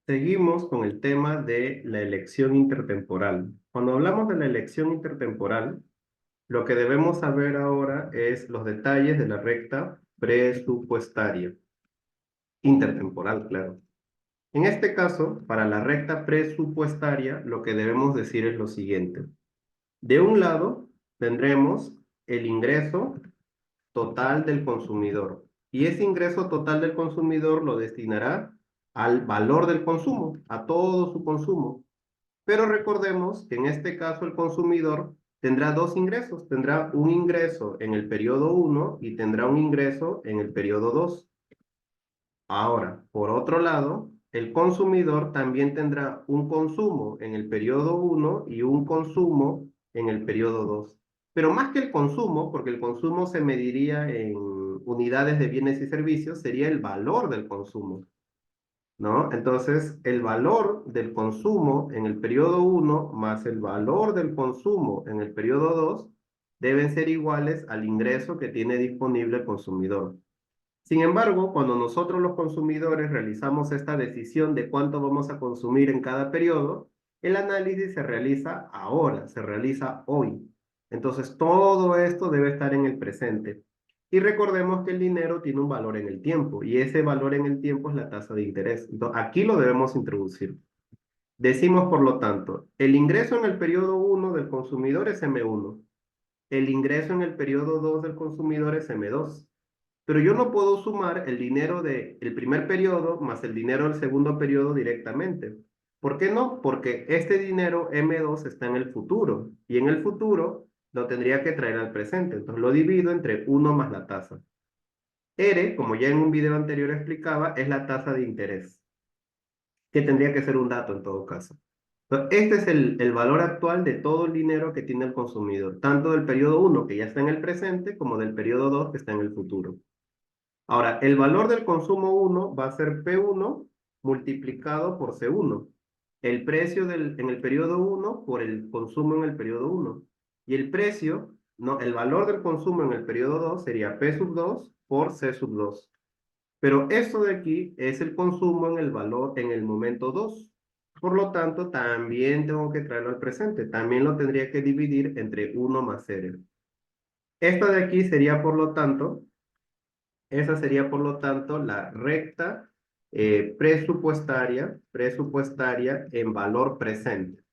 Seguimos con el tema de la elección intertemporal. Cuando hablamos de la elección intertemporal, lo que debemos saber ahora es los detalles de la recta presupuestaria. Intertemporal, claro. En este caso, para la recta presupuestaria, lo que debemos decir es lo siguiente. De un lado, tendremos el ingreso total del consumidor. Y ese ingreso total del consumidor lo destinará al valor del consumo, a todo su consumo. Pero recordemos que en este caso el consumidor tendrá dos ingresos. Tendrá un ingreso en el periodo 1 y tendrá un ingreso en el periodo 2. Ahora, por otro lado, el consumidor también tendrá un consumo en el periodo 1 y un consumo en el periodo 2. Pero más que el consumo, porque el consumo se mediría en unidades de bienes y servicios, sería el valor del consumo, ¿no? Entonces, el valor del consumo en el periodo 1 más el valor del consumo en el periodo 2 deben ser iguales al ingreso que tiene disponible el consumidor. Sin embargo, cuando nosotros los consumidores realizamos esta decisión de cuánto vamos a consumir en cada periodo, el análisis se realiza ahora, se realiza hoy. Entonces, todo esto debe estar en el presente. Y recordemos que el dinero tiene un valor en el tiempo, y ese valor en el tiempo es la tasa de interés. Entonces, aquí lo debemos introducir. Decimos, por lo tanto, el ingreso en el periodo 1 del consumidor es M1. El ingreso en el periodo 2 del consumidor es M2. Pero yo no puedo sumar el dinero del primer periodo más el dinero del segundo periodo directamente. ¿Por qué no? Porque este dinero M2 está en el futuro y en el futuro lo tendría que traer al presente. Entonces lo divido entre 1 más la tasa. R, como ya en un video anterior explicaba, es la tasa de interés, que tendría que ser un dato en todo caso. Entonces, este es el valor actual de todo el dinero que tiene el consumidor, tanto del periodo 1 que ya está en el presente como del periodo 2 que está en el futuro. Ahora, el valor del consumo 1 va a ser P1 multiplicado por C1. El precio en el periodo 1 por el consumo en el periodo 1. Y el precio, no, el valor del consumo en el periodo 2 sería P sub 2 por C sub 2. Pero esto de aquí es el consumo en el valor en el momento 2. Por lo tanto, también tengo que traerlo al presente. También lo tendría que dividir entre 1 más R. Esta de aquí sería, por lo tanto, esa sería, por lo tanto, la recta presupuestaria en valor presente.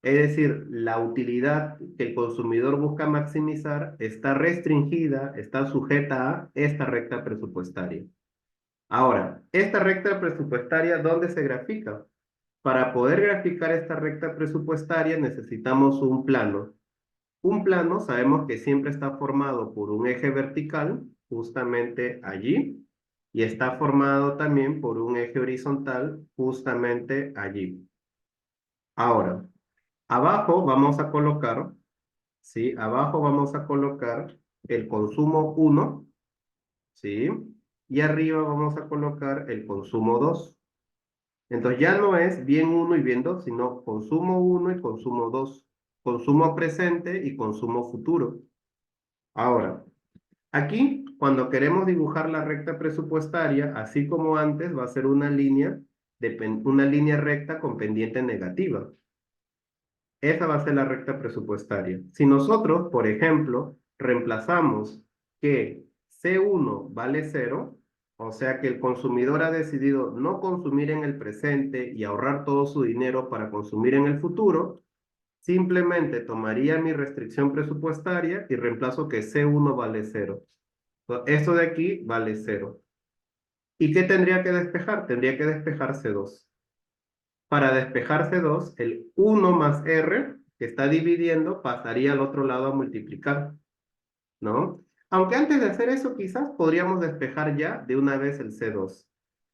Es decir, la utilidad que el consumidor busca maximizar está restringida, está sujeta a esta recta presupuestaria. Ahora, esta recta presupuestaria, ¿dónde se grafica? Para poder graficar esta recta presupuestaria necesitamos un plano. Un plano sabemos que siempre está formado por un eje vertical, justamente allí, y está formado también por un eje horizontal, justamente allí. Ahora, abajo vamos a colocar, ¿sí? Abajo vamos a colocar el consumo 1, ¿sí? Y arriba vamos a colocar el consumo 2. Entonces ya no es bien 1 y bien 2, sino consumo 1 y consumo 2. Consumo presente y consumo futuro. Ahora, aquí, cuando queremos dibujar la recta presupuestaria, así como antes, va a ser una línea recta con pendiente negativa. Esa va a ser la recta presupuestaria. Si nosotros, por ejemplo, reemplazamos que C1 vale 0, o sea que el consumidor ha decidido no consumir en el presente y ahorrar todo su dinero para consumir en el futuro, simplemente tomaría mi restricción presupuestaria y reemplazo que C1 vale 0. Esto de aquí vale 0. ¿Y qué tendría que despejar? Tendría que despejar C2. Para despejar C2, el 1 más R, que está dividiendo, pasaría al otro lado a multiplicar, ¿no? Aunque antes de hacer eso, quizás podríamos despejar ya de una vez el C2.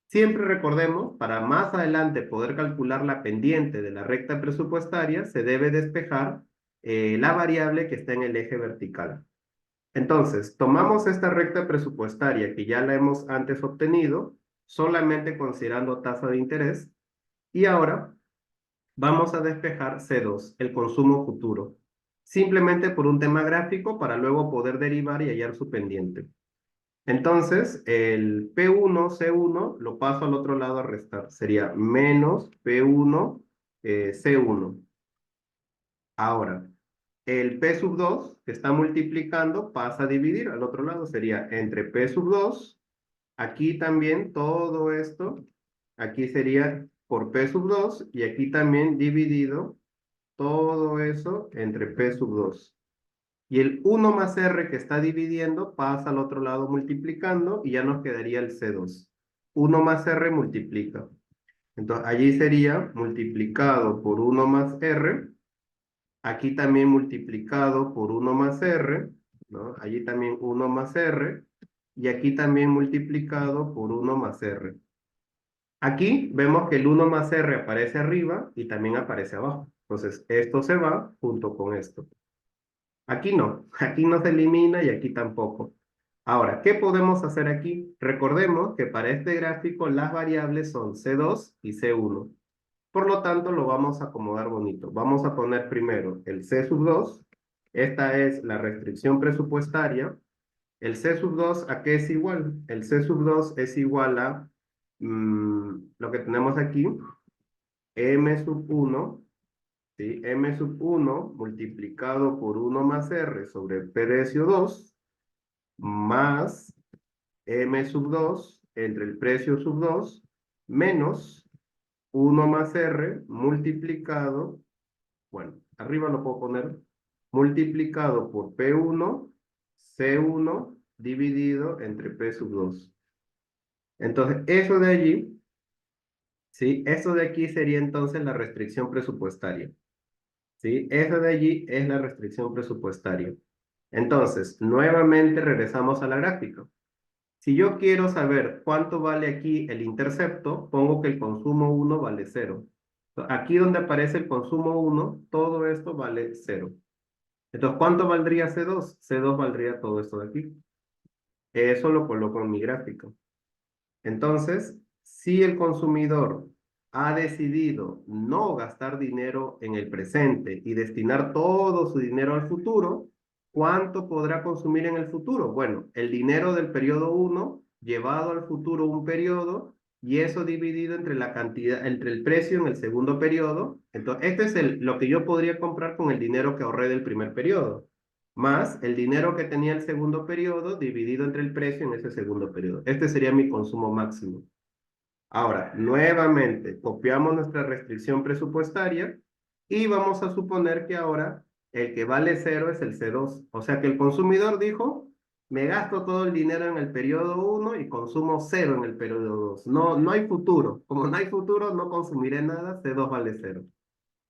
Siempre recordemos, para más adelante poder calcular la pendiente de la recta presupuestaria, se debe despejar la variable que está en el eje vertical. Entonces, tomamos esta recta presupuestaria que ya la hemos antes obtenido, solamente considerando tasa de interés, y ahora vamos a despejar C2, el consumo futuro, simplemente por un tema gráfico para luego poder derivar y hallar su pendiente. Entonces, el P1, C1, lo paso al otro lado a restar. Sería menos P1, C1. Ahora, el P sub 2, que está multiplicando, pasa a dividir. Al otro lado sería entre P sub 2. Aquí también todo esto, aquí sería por P sub 2 y aquí también dividido todo eso entre P sub 2. Y el 1 más R que está dividiendo pasa al otro lado multiplicando y ya nos quedaría el C2. 1 más R multiplica. Entonces allí sería multiplicado por 1 más R. Aquí también multiplicado por 1 más R, ¿no? Allí también 1 más R. Y aquí también multiplicado por 1 más R. Aquí vemos que el 1 más R aparece arriba y también aparece abajo. Entonces, esto se va junto con esto. Aquí no se elimina y aquí tampoco. Ahora, ¿qué podemos hacer aquí? Recordemos que para este gráfico las variables son C2 y C1. Por lo tanto, lo vamos a acomodar bonito. Vamos a poner primero el C sub 2. Esta es la restricción presupuestaria. El C sub 2, ¿a qué es igual? El C sub 2 es igual a lo que tenemos aquí, M sub 1, ¿sí? M sub 1 multiplicado por 1 más R sobre P de SO2 más M sub 2 entre el precio sub 2 menos 1 más R multiplicado, bueno, arriba lo puedo poner, multiplicado por P1, C1 dividido entre P sub 2. Entonces, eso de allí, ¿sí? Eso de aquí sería entonces la restricción presupuestaria. ¿Sí? Eso de allí es la restricción presupuestaria. Entonces, nuevamente regresamos a la gráfica. Si yo quiero saber cuánto vale aquí el intercepto, pongo que el consumo 1 vale 0. Aquí donde aparece el consumo 1, todo esto vale 0. Entonces, ¿cuánto valdría C2? C2 valdría todo esto de aquí. Eso lo coloco en mi gráfico. Entonces, si el consumidor ha decidido no gastar dinero en el presente y destinar todo su dinero al futuro, ¿cuánto podrá consumir en el futuro? Bueno, el dinero del periodo 1 llevado al futuro un periodo y eso dividido entre la cantidad, entre el precio en el segundo periodo. Entonces, este es lo que yo podría comprar con el dinero que ahorré del primer periodo más el dinero que tenía el segundo periodo dividido entre el precio en ese segundo periodo. Este sería mi consumo máximo. Ahora, nuevamente, copiamos nuestra restricción presupuestaria y vamos a suponer que ahora el que vale 0 es el C2. O sea que el consumidor dijo, me gasto todo el dinero en el periodo 1 y consumo 0 en el periodo 2. No, no hay futuro. Como no hay futuro, no consumiré nada, C2 vale 0.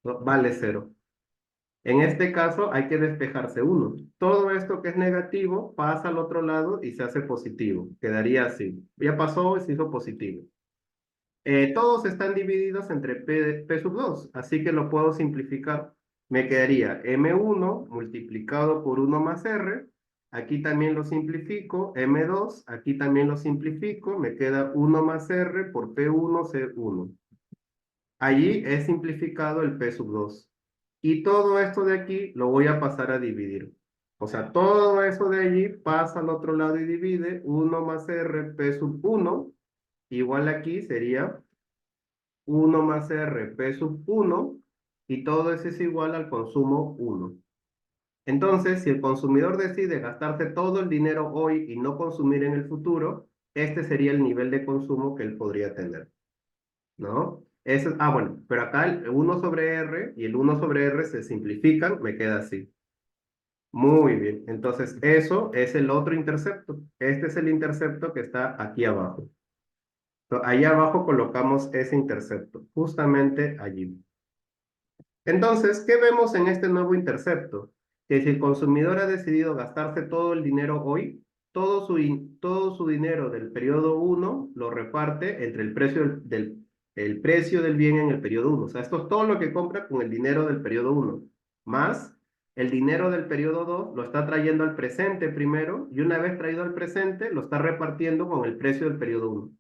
Vale 0. En este caso hay que despejarse uno. Todo esto que es negativo pasa al otro lado y se hace positivo. Quedaría así. Ya pasó y se hizo positivo. Todos están divididos entre P sub 2, así que lo puedo simplificar. Me quedaría M1 multiplicado por 1 más R. Aquí también lo simplifico. M2, aquí también lo simplifico. Me queda 1 más R por P1 C1. Allí he simplificado el P sub 2. Y todo esto de aquí lo voy a pasar a dividir. O sea, todo eso de allí pasa al otro lado y divide. 1 más R, P sub 1. Igual aquí sería 1 más R, P sub 1. Y todo eso es igual al consumo 1. Entonces, si el consumidor decide gastarse todo el dinero hoy y no consumir en el futuro, este sería el nivel de consumo que él podría tener. ¿No? Eso, bueno, pero acá el 1 sobre R y el 1 sobre R se simplifican, me queda así. Muy bien, entonces eso es el otro intercepto. Este es el intercepto que está aquí abajo. Ahí abajo colocamos ese intercepto, justamente allí. Entonces, ¿qué vemos en este nuevo intercepto? Que si el consumidor ha decidido gastarse todo el dinero hoy, todo su dinero del periodo 1 lo reparte entre el precio el precio del bien en el periodo 1. O sea, esto es todo lo que compra con el dinero del periodo 1, más el dinero del periodo 2 lo está trayendo al presente primero y una vez traído al presente lo está repartiendo con el precio del periodo 1. O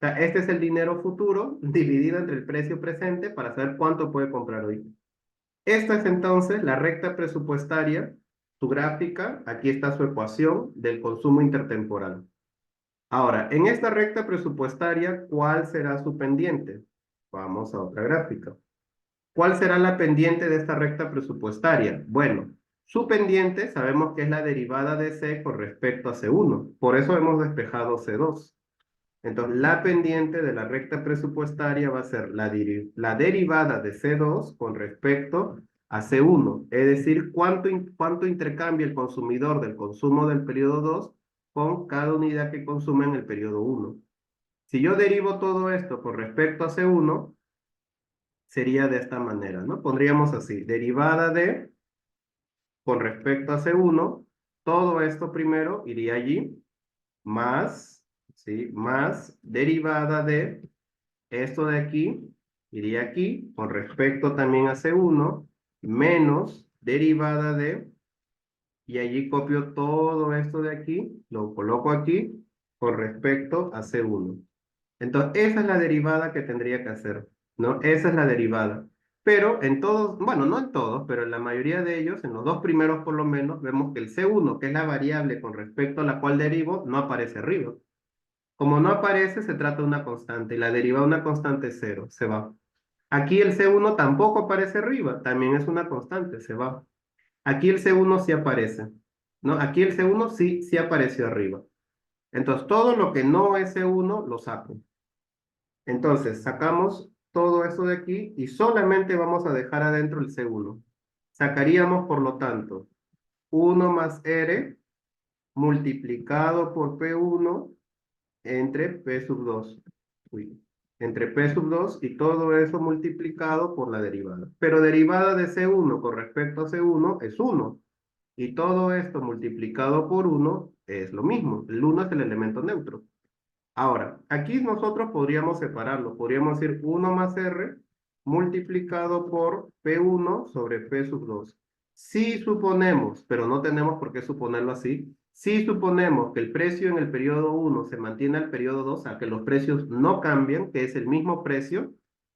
sea, este es el dinero futuro dividido entre el precio presente para saber cuánto puede comprar hoy. Esta es entonces la recta presupuestaria, su gráfica, aquí está su ecuación del consumo intertemporal. Ahora, en esta recta presupuestaria, ¿cuál será su pendiente? Vamos a otra gráfica. ¿Cuál será la pendiente de esta recta presupuestaria? Bueno, su pendiente sabemos que es la derivada de C con respecto a C1. Por eso hemos despejado C2. Entonces, la pendiente de la recta presupuestaria va a ser la derivada de C2 con respecto a C1. Es decir, cuánto intercambia el consumidor del consumo del periodo 2 con cada unidad que consume en el periodo 1. Si yo derivo todo esto con respecto a C1, sería de esta manera, ¿no? Pondríamos así, derivada de, con respecto a C1, todo esto primero iría allí, más, ¿sí? Más derivada de esto de aquí, iría aquí, con respecto también a C1, menos derivada de, y allí copio todo esto de aquí, lo coloco aquí, con respecto a C1. Entonces, esa es la derivada que tendría que hacer, ¿no? Esa es la derivada. Pero en todos, bueno, no en todos, pero en la mayoría de ellos, en los dos primeros por lo menos, vemos que el C1, que es la variable con respecto a la cual derivo, no aparece arriba. Como no aparece, se trata de una constante, y la derivada de una constante es cero, se va. Aquí el C1 tampoco aparece arriba, también es una constante, se va. Aquí el C1 sí aparece, ¿no? Aquí el C1 sí apareció arriba. Entonces, todo lo que no es C1 lo saco. Entonces, sacamos todo eso de aquí y solamente vamos a dejar adentro el C1. Sacaríamos, por lo tanto, 1 más R multiplicado por P1 entre P sub 2. Uy, entre P sub 2 y todo eso multiplicado por la derivada. Pero derivada de C1 con respecto a C1 es 1. Y todo esto multiplicado por 1 es lo mismo. El 1 es el elemento neutro. Ahora, aquí nosotros podríamos separarlo. Podríamos decir 1 más R multiplicado por P1 sobre P sub 2. Si suponemos, pero no tenemos por qué suponerlo así, si suponemos que el precio en el periodo 1 se mantiene al periodo 2, o sea, que los precios no cambian, que es el mismo precio,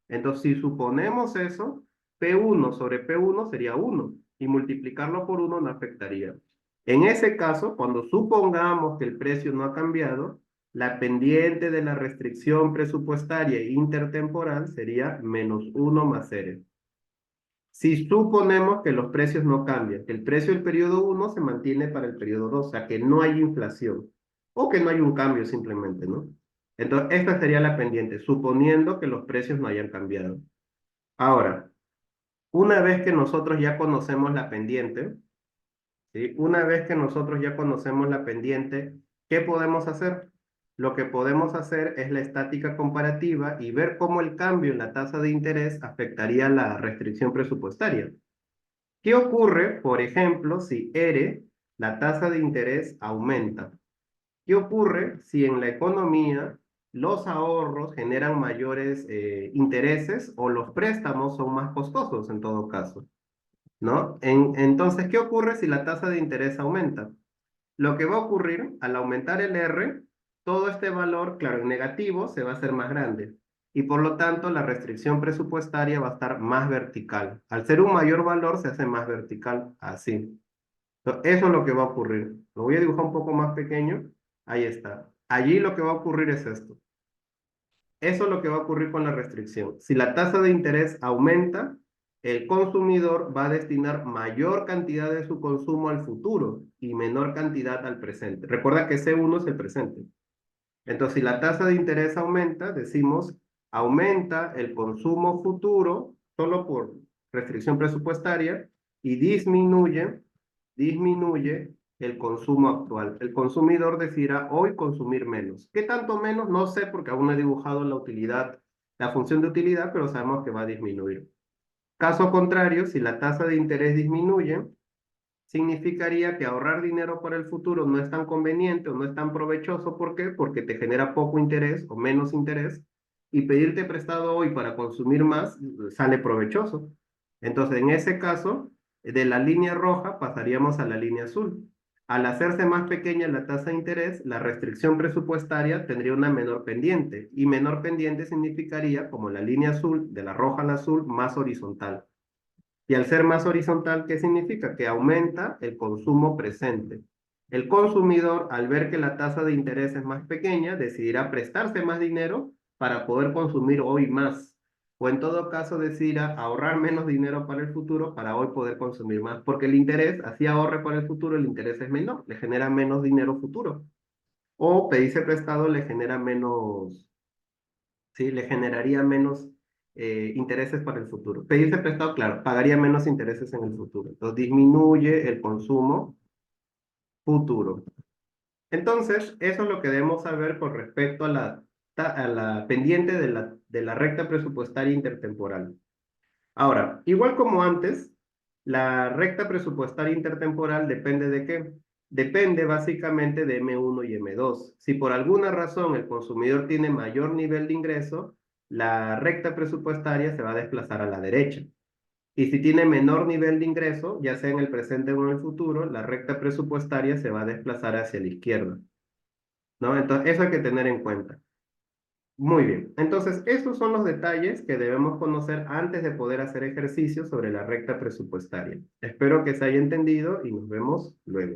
entonces si suponemos eso, P1 sobre P1 sería 1 y multiplicarlo por 1 no afectaría. En ese caso, cuando supongamos que el precio no ha cambiado, la pendiente de la restricción presupuestaria intertemporal sería menos 1 más R. Si suponemos que los precios no cambian, que el precio del periodo 1 se mantiene para el periodo 2, o sea, que no hay inflación, o que no hay un cambio simplemente, ¿no? Entonces, esta sería la pendiente, suponiendo que los precios no hayan cambiado. Ahora, una vez que nosotros ya conocemos la pendiente, ¿sí? Una vez que nosotros ya conocemos la pendiente, ¿qué podemos hacer? Lo que podemos hacer es la estática comparativa y ver cómo el cambio en la tasa de interés afectaría la restricción presupuestaria. ¿Qué ocurre, por ejemplo, si R, la tasa de interés, aumenta? ¿Qué ocurre si en la economía los ahorros generan mayores intereses o los préstamos son más costosos en todo caso? ¿No? Entonces, ¿qué ocurre si la tasa de interés aumenta? Lo que va a ocurrir al aumentar el R, todo este valor, claro, en negativo, se va a hacer más grande. Y por lo tanto, la restricción presupuestaria va a estar más vertical. Al ser un mayor valor, se hace más vertical, así. Entonces, eso es lo que va a ocurrir. Lo voy a dibujar un poco más pequeño. Ahí está. Allí lo que va a ocurrir es esto. Eso es lo que va a ocurrir con la restricción. Si la tasa de interés aumenta, el consumidor va a destinar mayor cantidad de su consumo al futuro y menor cantidad al presente. Recuerda que C1 es el presente. Entonces, si la tasa de interés aumenta, decimos, aumenta el consumo futuro solo por restricción presupuestaria y disminuye el consumo actual. El consumidor decidirá hoy consumir menos. ¿Qué tanto menos? No sé porque aún no he dibujado la utilidad, la función de utilidad, pero sabemos que va a disminuir. Caso contrario, si la tasa de interés disminuye, significaría que ahorrar dinero para el futuro no es tan conveniente o no es tan provechoso. ¿Por qué? Porque te genera poco interés o menos interés y pedirte prestado hoy para consumir más sale provechoso. Entonces, en ese caso, de la línea roja pasaríamos a la línea azul. Al hacerse más pequeña la tasa de interés, la restricción presupuestaria tendría una menor pendiente y menor pendiente significaría, como la línea azul, de la roja a la azul, más horizontal. Y al ser más horizontal, ¿qué significa? Que aumenta el consumo presente. El consumidor, al ver que la tasa de interés es más pequeña, decidirá prestarse más dinero para poder consumir hoy más. O en todo caso, decidirá ahorrar menos dinero para el futuro para hoy poder consumir más. Porque el interés, así ahorre para el futuro, el interés es menor, le genera menos dinero futuro. O pedirse prestado le genera menos, sí, le generaría menos intereses para el futuro. Pedirse prestado, claro, pagaría menos intereses en el futuro. Entonces disminuye el consumo futuro. Entonces, eso es lo que debemos saber con respecto a la pendiente de la recta presupuestaria intertemporal. Ahora, igual como antes, la recta presupuestaria intertemporal depende de qué? Depende básicamente de M1 y M2. Si por alguna razón el consumidor tiene mayor nivel de ingreso, la recta presupuestaria se va a desplazar a la derecha. Y si tiene menor nivel de ingreso, ya sea en el presente o en el futuro, la recta presupuestaria se va a desplazar hacia la izquierda. ¿No? Entonces, eso hay que tener en cuenta. Muy bien. Entonces, estos son los detalles que debemos conocer antes de poder hacer ejercicios sobre la recta presupuestaria. Espero que se haya entendido y nos vemos luego.